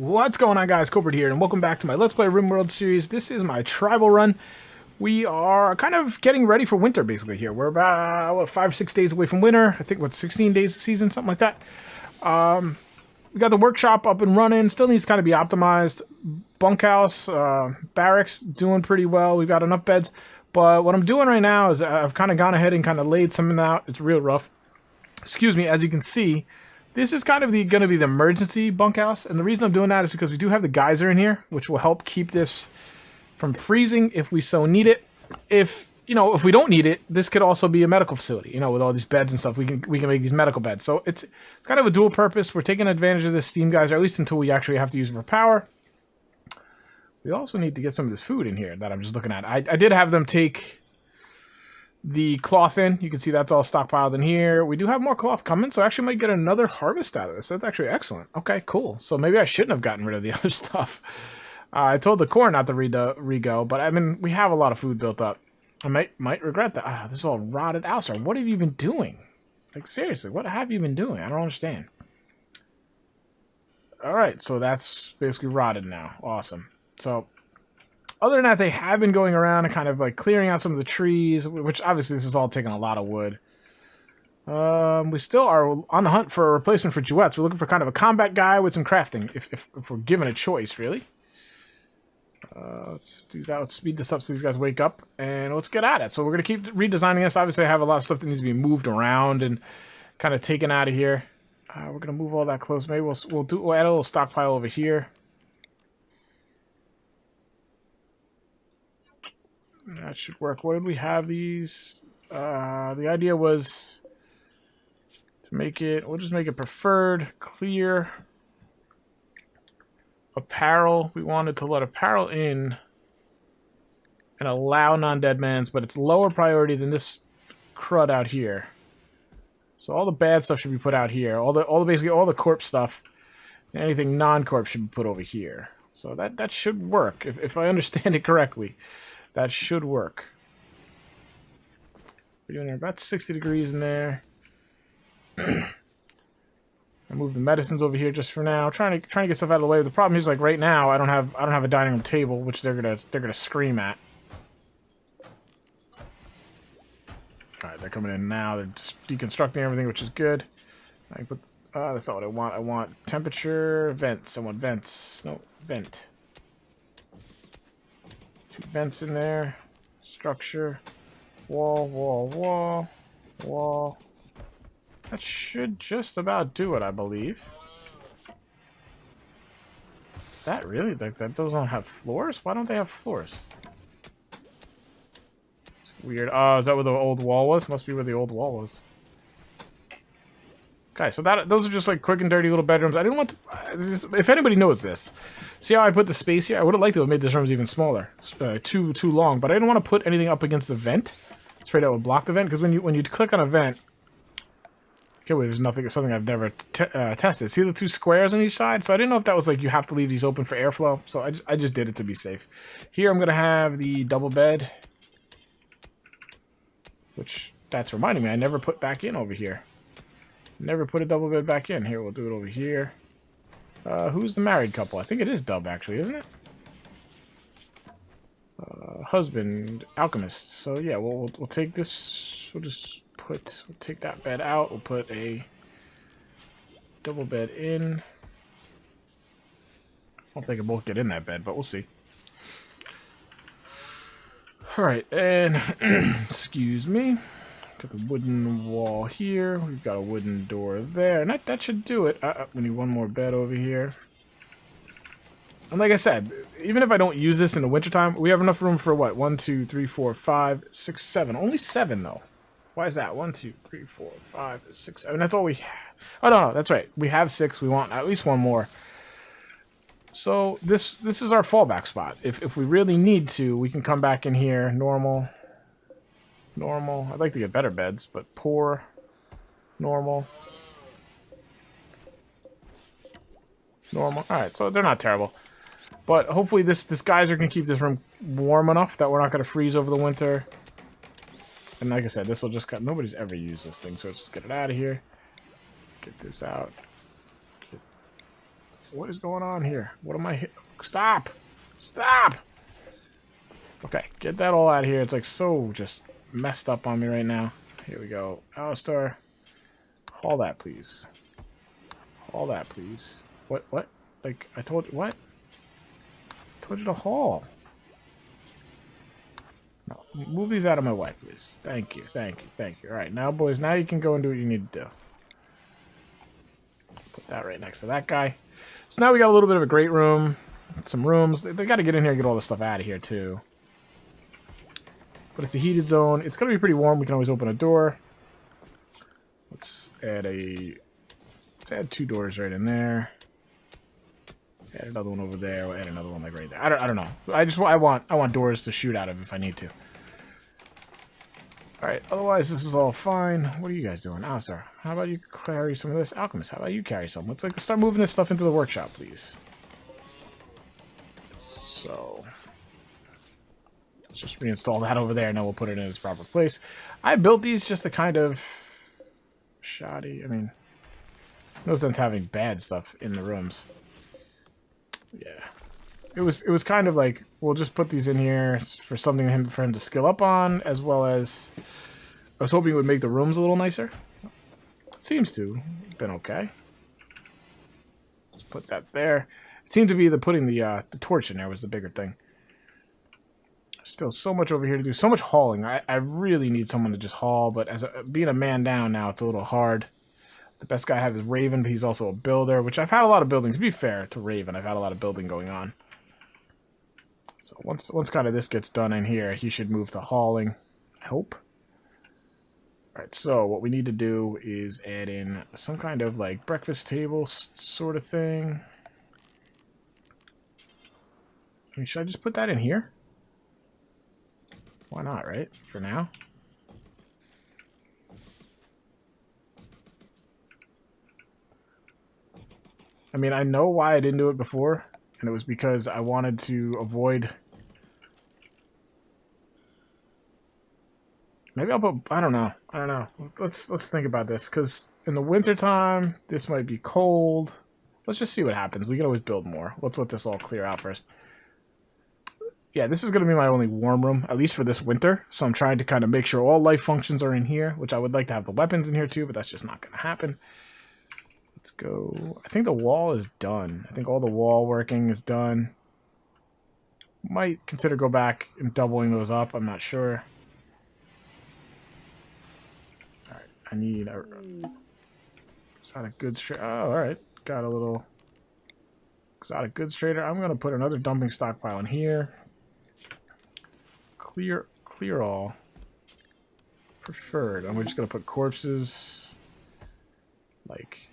What's going on, guys? Kulprit here, and welcome back to my Let's Play RimWorld series. This is my tribal run. We are kind of getting ready for winter, basically, here. We're about, what, 5-6 days away from winter. I think, what, 16 days of season, something like that. We got the workshop up and running. Still needs to kind of be optimized. Bunkhouse, barracks, doing pretty well. We've got enough beds. But what I'm doing right now is I've kind of gone ahead and kind of laid something out. It's real rough. Excuse me, as you can see, this is kind of going to be the emergency bunkhouse, and the reason I'm doing that is because we do have the geyser in here, which will help keep this from freezing if we so need it. If we don't need it, this could also be a medical facility. With all these beds and stuff, we can make these medical beds. So it's kind of a dual purpose. We're taking advantage of this steam geyser, at least until we actually have to use it for power. We also need to get some of this food in here that I'm just looking at. I did have them take the cloth in. You can see that's all stockpiled in here. We do have more cloth coming, so I actually might get another harvest out of this. That's actually excellent. Okay, cool. So maybe I shouldn't have gotten rid of the other stuff. I told the corn not to re-go, but I mean, we have a lot of food built up. I might regret that. This is all rotted out, sir. What have you been doing? Like, seriously, what have you been doing? I don't understand. Alright, so that's basically rotted now. Awesome. So other than that, they have been going around and kind of like clearing out some of the trees, which obviously this is all taking a lot of wood. We still are on the hunt for a replacement for duets. We're looking for kind of a combat guy with some crafting, if we're given a choice, really. Let's do that. Let's speed this up so these guys wake up, and let's get at it. So we're going to keep redesigning this. Obviously, I have a lot of stuff that needs to be moved around and kind of taken out of here. We're going to move all that close. Maybe we'll add a little stockpile over here. That should work. What did we have these? The idea was to make it, we'll just make it preferred, clear, apparel. We wanted to let apparel in and allow non-dead mans, but it's lower priority than this crud out here. So all the bad stuff should be put out here. Basically all the corpse stuff, anything non-corpse should be put over here. So that should work if I understand it correctly. That should work. We're doing about 60 degrees in there. I move the medicines over here just for now. Trying to get stuff out of the way. The problem is, like, right now I don't have a dining room table, which they're gonna scream at. All right, they're coming in now. They're just deconstructing everything, which is good. I put that's not what I want. I want temperature, vents. I want vents. No, vent. 2 vents in there. Structure. Wall, wall, wall. Wall. That should just about do it, I believe. That really? Those don't have floors? Why don't they have floors? It's weird. Oh, is that where the old wall was? Must be where the old wall was. Okay, so those are just like quick and dirty little bedrooms. I didn't want to... If anybody knows this, see how I put the space here? I would have liked to have made this rooms even smaller. Too long, but I didn't want to put anything up against the vent. I was afraid that would block the vent, because when you click on a vent... Okay, wait, there's something I've never tested. See the 2 squares on each side? So I didn't know if that was like you have to leave these open for airflow. So I just did it to be safe. Here I'm going to have the double bed. Which, that's reminding me, I never put back in over here. Never put a double bed back in. Here, we'll do it over here. Who's the married couple? I think it is Dub, actually, isn't it? Husband, alchemist. So yeah, we'll take this. We'll take that bed out. We'll put a double bed in. I don't think they both get in that bed, but we'll see. All right, and excuse me. Got the wooden wall here. We've got a wooden door there. And that should do it. We need one more bed over here. And like I said, even if I don't use this in the wintertime, we have enough room for what? 1, 2, 3, 4, 5, 6, 7. Only 7, though. Why is that? 1, 2, 3, 4, 5, 6, 7. That's all we have. Oh, no, that's right. We have 6. We want at least one more. So this is our fallback spot. If we really need to, we can come back in here. Normal. Normal. I'd like to get better beds, but poor. Normal. Normal. Alright, so they're not terrible. But hopefully this geyser can keep this room warm enough that we're not going to freeze over the winter. And like I said, this will just cut. Nobody's ever used this thing, so let's just get it out of here. Get this out. What is going on here? What am I... Stop! Stop! Okay, get that all out of here. It's like so just messed up on me right now. Here we go. Alistar. Haul that, please. Haul that, please. What? Like, I told you... What? I told you to haul. No, move these out of my way, please. Thank you, thank you, thank you. Alright, now, boys, now you can go and do what you need to do. Put that right next to that guy. So now we got a little bit of a great room. Some rooms. They got to get in here and get all this stuff out of here, too. But it's a heated zone. It's going to be pretty warm. We can always open a door. Let's add 2 doors right in there. Add another one over there. We'll add another one like right there. I don't know. I want doors to shoot out of if I need to. All right. Otherwise, this is all fine. What are you guys doing? Alistar, how about you carry some of this? Alchemist, how about you carry some? Let's start moving this stuff into the workshop, please. So let's just reinstall that over there. Now we'll put it in its proper place. I built these just to kind of shoddy. I mean, no sense having bad stuff in the rooms. Yeah, it was kind of like, we'll just put these in here for something for him to skill up on, as well as I was hoping it would make the rooms a little nicer. It seems to have been okay. Let's put that there. It seemed to be putting the torch in there was the bigger thing. Still so much over here to do, so much hauling. I really need someone to just haul, but being a man down now, it's a little hard. The best guy I have is Raven, but he's also a builder, which I've had a lot of building. To be fair to Raven, I've had a lot of building going on. So once kind of this gets done in here, he should move to hauling, I hope. Alright, so what we need to do is add in some kind of like breakfast table sort of thing. I mean, should I just put that in here? Why not, right? For now. I mean, I know why I didn't do it before, and it was because I wanted to avoid... Maybe I'll put... I don't know. Let's think about this, because in the wintertime, this might be cold. Let's just see what happens. We can always build more. Let's let this all clear out first. Yeah, this is going to be my only warm room, at least for this winter. So I'm trying to kind of make sure all life functions are in here, which I would like to have the weapons in here too, but that's just not going to happen. Let's go. I think the wall is done. I think all the wall working is done. Might consider go back and doubling those up. I'm not sure. Alright, I need a... Exotic goods trader. Oh, alright. Got a little exotic goods trader. I'm going to put another dumping stockpile in here. Clear all. Preferred. I'm just going to put corpses. Like...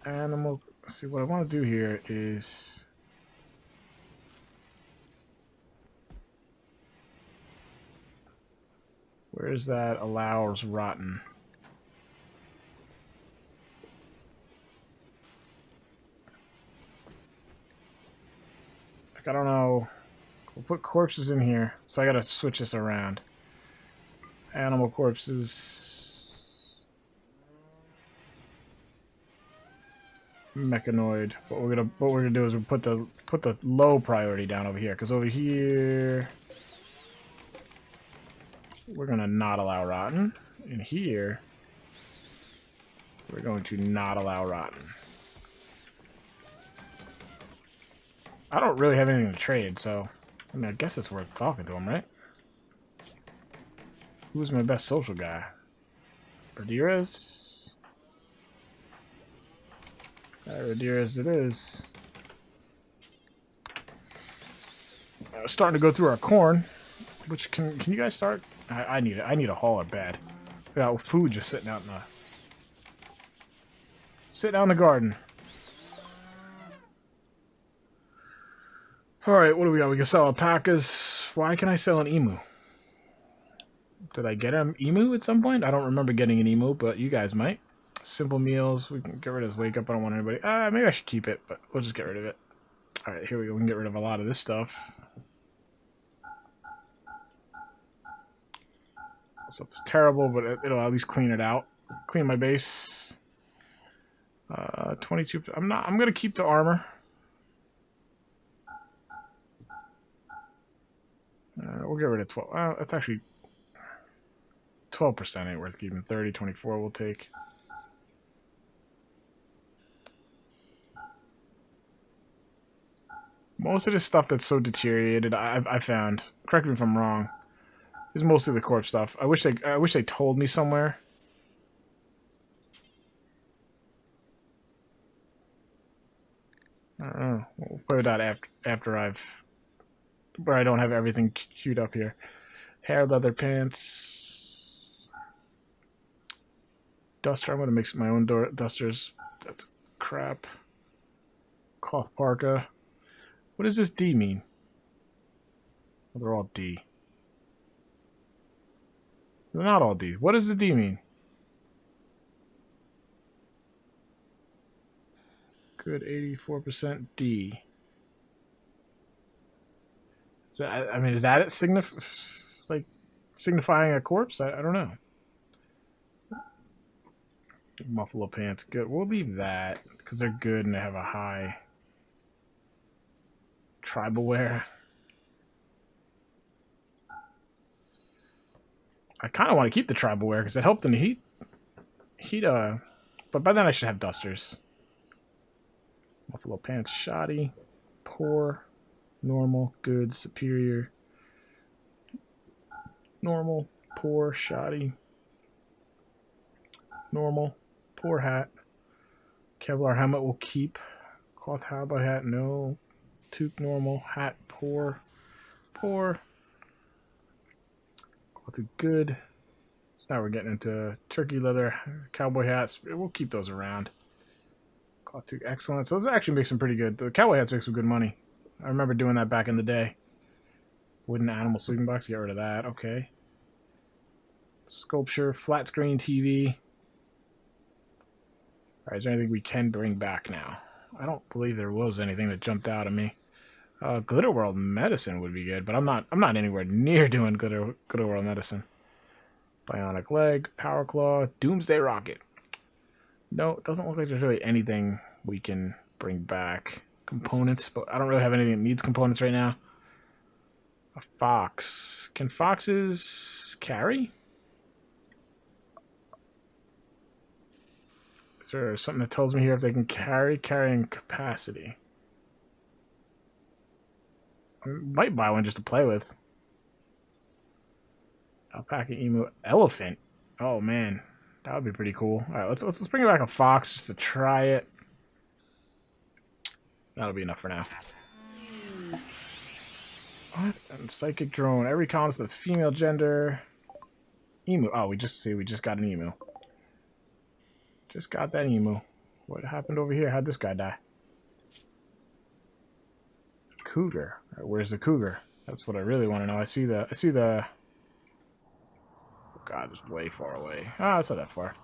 Animal. See, what I want to do here is where's that allows rotten? Like, I don't know. We'll put corpses in here, so I gotta switch this around. Animal corpses. Mechanoid. What we're gonna do is we'll put the low priority down over here, because over here we're gonna not allow rotten. In here we're going to not allow rotten. I don't really have anything to trade, so I mean, I guess it's worth talking to him, right? Who's my best social guy? Berdira's. Dear as it is. Starting to go through our corn. Which can you guys start? I need it. I need a hauler bad. We got food just sitting out in the garden. Alright, what do we got? We can sell alpacas. Why can I sell an emu? Did I get an emu at some point? I don't remember getting an emu, but you guys might. Simple meals. We can get rid of this wake up. I don't want anybody. Maybe I should keep it, but we'll just get rid of it. Alright, here we go. We can get rid of a lot of this stuff. This stuff is terrible, but it'll at least clean it out. Clean my base. 22. I'm gonna keep the armor. We'll get rid of 12. That's actually 12% ain't worth keeping. 30, 24 we'll take. Most of this stuff that's so deteriorated, I found. Correct me if I'm wrong. Is mostly the corpse stuff. I wish they told me somewhere. I don't know. We'll play with that after where I don't have everything queued up here. Hair, leather pants, duster. I'm gonna make my own dusters. That's crap. Cloth parka. What does this D mean? Well, they're all D. They're not all D. What does the D mean? Good, 84% D. Is that, I mean, is that it? Signifying a corpse? I don't know. Buffalo pants, good. We'll leave that because they're good and they have a high tribal wear. I kind of want to keep the tribal wear because it helped in the heat. But by then I should have dusters. Buffalo pants, shoddy, poor, normal, good, superior, normal, poor, shoddy, normal, poor hat. Kevlar helmet will keep. Cloth cowboy hat, no. Toque, normal, hat, poor, poor. Cloth good. So now we're getting into turkey leather, cowboy hats. We'll keep those around. Cloth toque, excellent. So those actually make some pretty good. The cowboy hats make some good money. I remember doing that back in the day. Wooden animal sleeping box, get rid of that. Okay. Sculpture, flat screen TV. Alright, is there anything we can bring back now? I don't believe there was anything that jumped out at me. Glitter World Medicine would be good, but I'm not anywhere near doing Glitter World Medicine. Bionic Leg, Power Claw, Doomsday Rocket. No, it doesn't look like there's really anything we can bring back. Components, but I don't really have anything that needs components right now. A fox. Can foxes carry? Is there something that tells me here if they can carrying capacity? I might buy one just to play with. Alpaca, emu, elephant. Oh man, that would be pretty cool. All right, let's bring back a fox just to try it. That'll be enough for now. What? And psychic drone. Every count is the female gender. Emu. Oh, we just got an emu. Just got that emu. What happened over here? How'd this guy die? Cougar. Right, where's the cougar? That's what I really want to know. I see the. Oh God, it's way far away. Ah, it's not that far.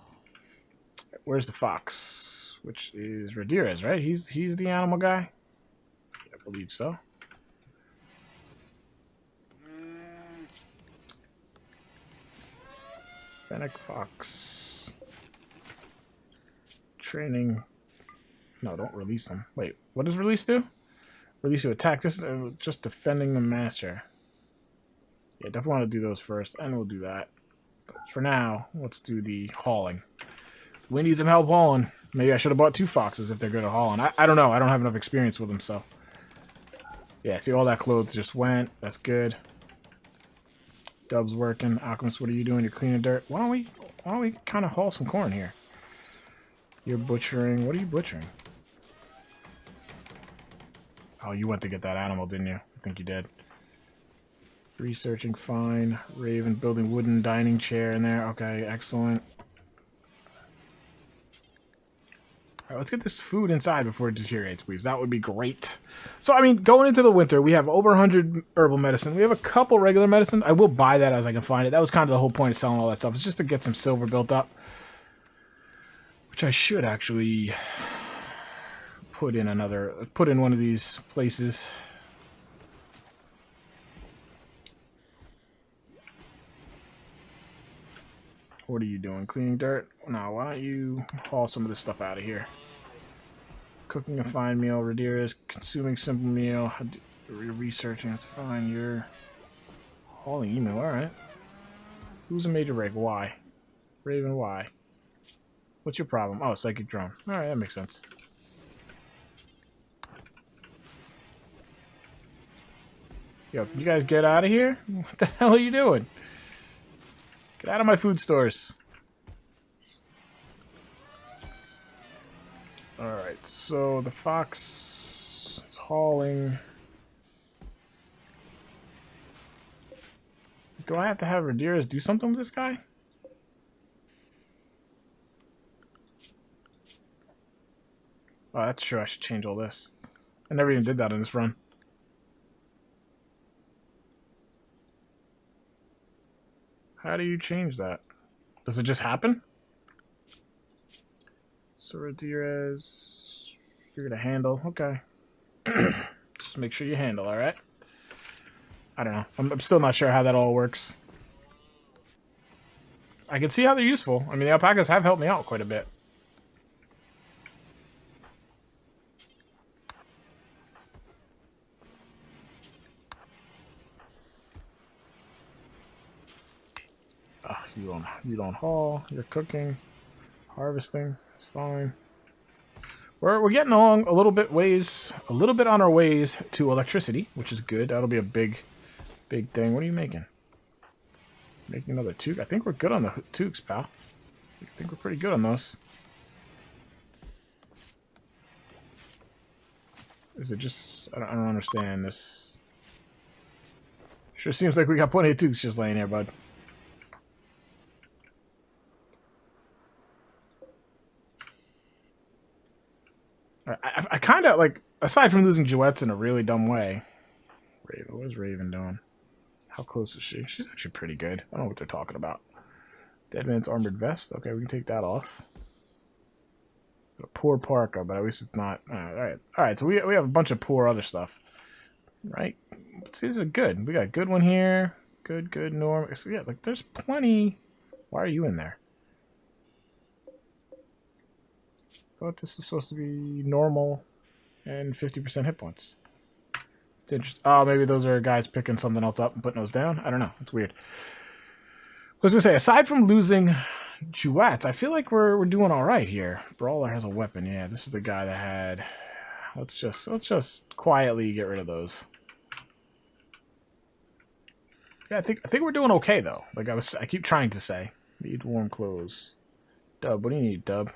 Where's the fox? Which is Radirez, right? He's the animal guy. I believe so. Fennec fox. Training. No, don't release them. Wait, what does release do? Release to attack. This is just defending the master. Yeah, definitely want to do those first, and we'll do that. But for now, let's do the hauling. We need some help hauling. Maybe I should have bought 2 foxes if they're good at hauling. I don't know. I don't have enough experience with them, so. Yeah, see, all that clothes just went. That's good. Dub's working. Alchemist, what are you doing? You're cleaning dirt. Why don't we kind of haul some corn here? You're butchering. What are you butchering? Oh, you went to get that animal, didn't you? I think you did. Researching, fine. Raven, building wooden dining chair in there. Okay, excellent. Alright, let's get this food inside before it deteriorates, please. That would be great. So, I mean, going into the winter, we have over 100 herbal medicine. We have a couple regular medicine. I will buy that as I can find it. That was kind of the whole point of selling all that stuff. It's just to get some silver built up. Which I should actually put in one of these places. What are you doing? Cleaning dirt? No, why don't you haul some of this stuff out of here? Cooking a fine meal. Radir is consuming simple meal. You're researching. That's fine. You're Hauling email, alright. Who's a major break? Why? Raven, why? What's your problem? Oh, psychic drone. Alright, that makes sense. Yo, you guys get out of here? What the hell are you doing? Get out of my food stores. Alright, so the fox is hauling. Do I have to have Rhaenyra's do something with this guy? Oh, that's true. I should change all this. I never even did that in this run. How do you change that? Does it just happen? So Rhaenyra's... You're gonna handle. Okay. Just make sure you handle, alright? I don't know. I'm still not sure how that all works. I can see how they're useful. I mean, the alpacas have helped me out quite a bit. You don't haul. You're cooking, harvesting. It's fine. We're getting along a little bit on our ways to electricity, which is good. That'll be a big thing. What are you making? Making another toque. I think we're good on the toques, pal. I think we're pretty good on those. Is it just... I don't understand this. Sure seems like we got plenty of toques just laying here, bud. I kind of, like, aside from losing Jouettes in a really dumb way... Raven, what is Raven doing? How close is she? She's actually pretty good. I don't know what they're talking about. Dead Man's Armored Vest. Okay, we can take that off. A poor parka, but at least it's not... Alright, so we have a bunch of poor other stuff. Right? But see, this is good. We got a good one here. Good, norm. So yeah, like, there's plenty... Why are you in there? I thought this is supposed to be normal and 50% hit points. It's interesting. Oh, maybe those are guys picking something else up and putting those down? I don't know. It's weird. I was going to say, aside from losing Jouettes, I feel like we're doing all right here. Brawler has a weapon. Yeah, this is the guy that had... Let's just quietly get rid of those. Yeah, I think we're doing okay, though. Like I keep trying to say. Need warm clothes. Dub, what do you need, Dub?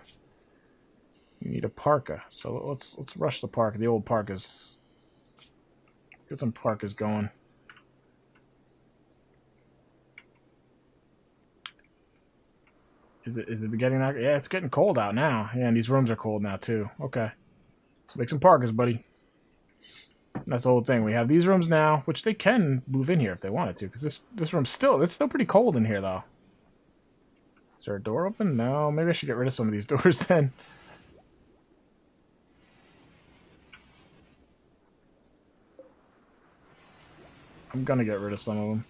You need a parka. So let's rush the parka. The old parkas. Let's get some parkas going. Is it getting out? Yeah, it's getting cold out now. Yeah, and these rooms are cold now too. Okay. So make some parkas, buddy. That's the whole thing. We have these rooms now, which they can move in here if they wanted to, because this room's it's still pretty cold in here though. Is there a door open? No, maybe I should get rid of some of these doors then. I'm gonna get rid of some of them.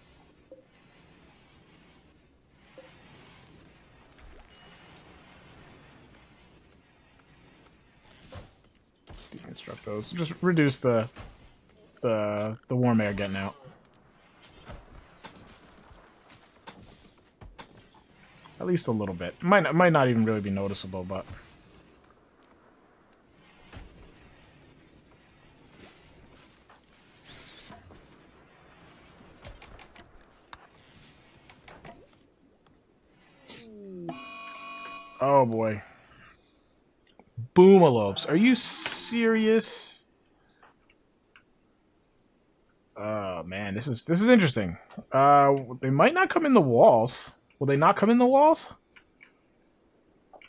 Deconstruct those. Just reduce the warm air getting out. At least a little bit. Might not even really be noticeable, but... Oh boy. Boomalopees. Are you serious? Oh man, this is interesting. They might not come in the walls. Will they not come in the walls?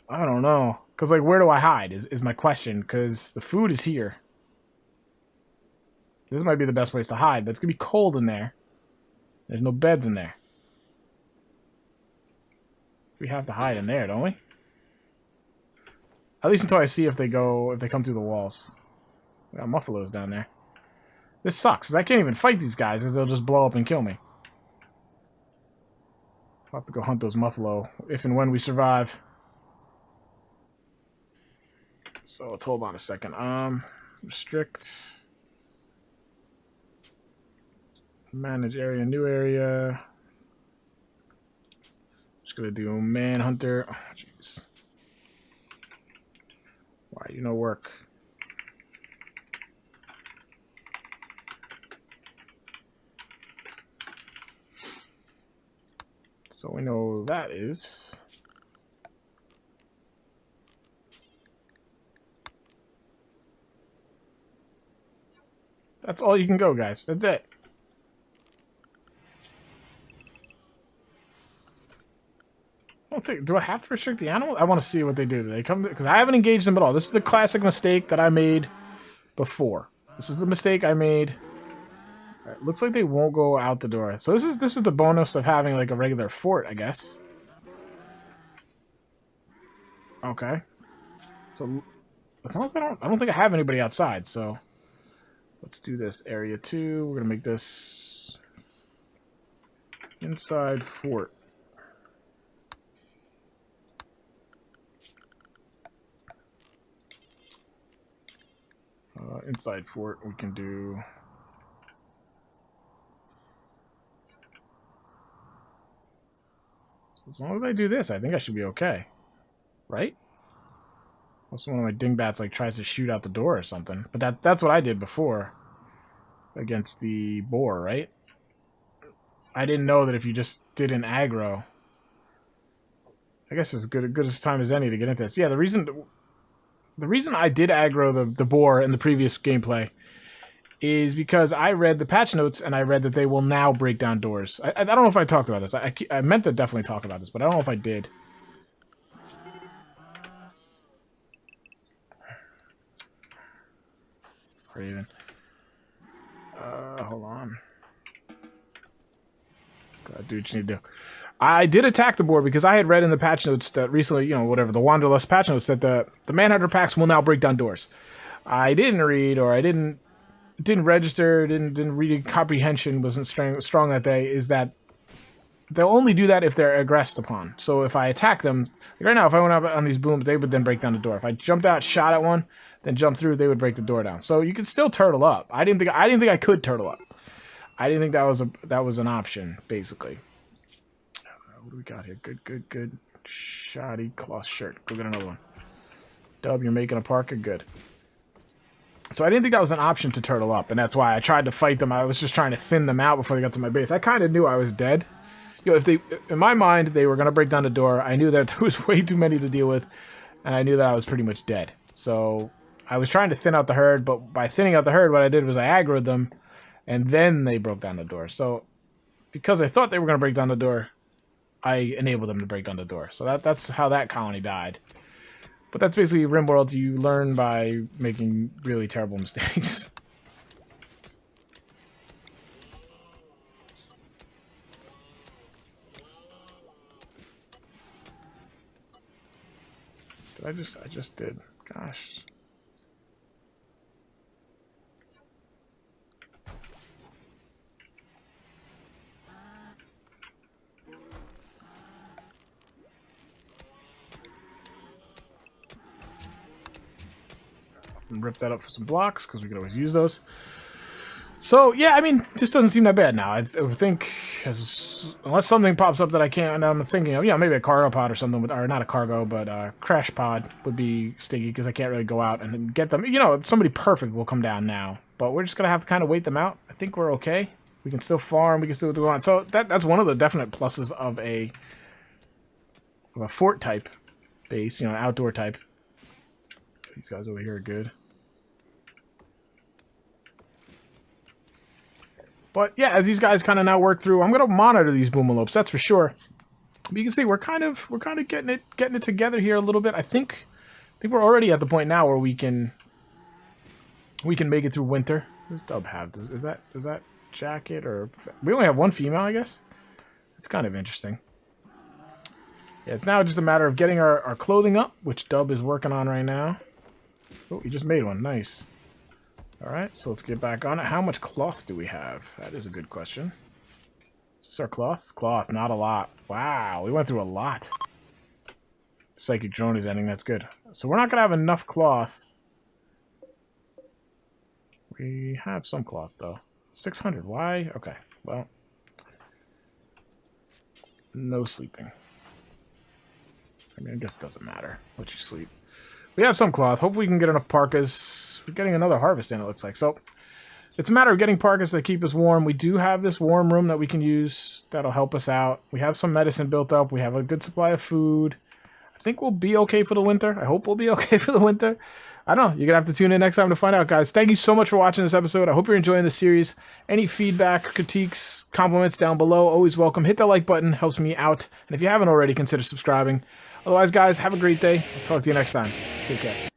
I don't know. Cause like, where do I hide? Is my question. Cause the food is here. This might be the best place to hide, but it's gonna be cold in there. There's no beds in there. We have to hide in there, don't we? At least until I see if they come through the walls. We got muffalos down there. This sucks, 'cause I can't even fight these guys, because they'll just blow up and kill me. I'll have to go hunt those muffalo, if and when we survive. So let's hold on a second. Restrict. Manage area, new area. Just gonna do Manhunter. Oh, jeez. Why you no work? So we know that is. That's all you can go, guys. That's it. I don't think. Do I have to restrict the animal? I want to see what they do. Do they come? Because I haven't engaged them at all. This is the classic mistake that I made before. This is the mistake I made. All right, looks like they won't go out the door. So this is the bonus of having like a regular fort, I guess. Okay. So as long as I don't think I have anybody outside. So let's do this area 2. We're gonna make this inside fort. Inside fort, we can do. So as long as I do this, I think I should be okay, right? Unless one of my dingbats like tries to shoot out the door or something. But that's what I did before against the boar, right? I didn't know that if you just did an aggro. I guess it's good as time as any to get into this. Yeah, the reason I did aggro the boar in the previous gameplay is because I read the patch notes and I read that they will now break down doors. I don't know if I talked about this. I meant to definitely talk about this, but I don't know if I did. Raven. Hold on. Gotta do what you need to do. I did attack the board because I had read in the patch notes that recently, you know, whatever, the Wanderlust patch notes that the Manhunter packs will now break down doors. I didn't read, or I didn't register, didn't read comprehension, wasn't strong that day, is that they'll only do that if they're aggressed upon. So if I attack them, like right now, if I went out on these booms, they would then break down the door. If I jumped out, shot at one, then jumped through, they would break the door down. So you could still turtle up. I didn't think I could turtle up. I didn't think that was an option, basically. What do we got here? Good. Shoddy cloth shirt. Go get another one. Dub, you're making a parka. Good. So I didn't think that was an option to turtle up, and that's why I tried to fight them. I was just trying to thin them out before they got to my base. I kind of knew I was dead. You know, if they, in my mind, they were going to break down the door. I knew that there was way too many to deal with, and I knew that I was pretty much dead. So I was trying to thin out the herd, but by thinning out the herd, what I did was I aggroed them, and then they broke down the door. So because I thought they were going to break down the door, I enabled them to break down the door. So that's how that colony died. But that's basically RimWorld. You learn by making really terrible mistakes. I just did. Gosh. Rip that up for some blocks because we could always use those. So yeah, I mean, this doesn't seem that bad now. I would think, unless something pops up that I can't, and I'm thinking of, maybe a cargo pod or something, or not a cargo, but a crash pod would be sticky because I can't really go out and get them. You know, somebody perfect will come down now, but we're just gonna have to kind of wait them out. I think we're okay. We can still farm. We can still do what we want. So that's one of the definite pluses of a fort type base. You know, outdoor type. These guys over here are good. But yeah, as these guys kind of now work through, I'm going to monitor these boomalopes, that's for sure. But you can see we're kind of getting it together here a little bit. I think we're already at the point now where we can make it through winter. What does Dub have? Is that jacket, or we only have one female, I guess. It's kind of interesting. Yeah, it's now just a matter of getting our clothing up, which Dub is working on right now. Oh, he just made one. Nice. All right, so let's get back on it. How much cloth do we have? That is a good question. Is this our cloth? Cloth, not a lot. Wow, we went through a lot. Psychic drone is ending. That's good. So we're not going to have enough cloth. We have some cloth, though. 600. Why? Okay. Well, no sleeping. I mean, I guess it doesn't matter what you sleep. We have some cloth. Hopefully we can get enough parkas. We're getting another harvest in, it looks like. So it's a matter of getting parkas that keep us warm. We do have this warm room that we can use. That'll help us out. We have some medicine built up. We have a good supply of food. I think we'll be okay for the winter. I hope we'll be okay for the winter. I don't know. You're going to have to tune in next time to find out, guys. Thank you so much for watching this episode. I hope you're enjoying the series. Any feedback, critiques, compliments down below, always welcome. Hit that like button. Helps me out. And if you haven't already, consider subscribing. Otherwise, guys, have a great day. I'll talk to you next time. Take care.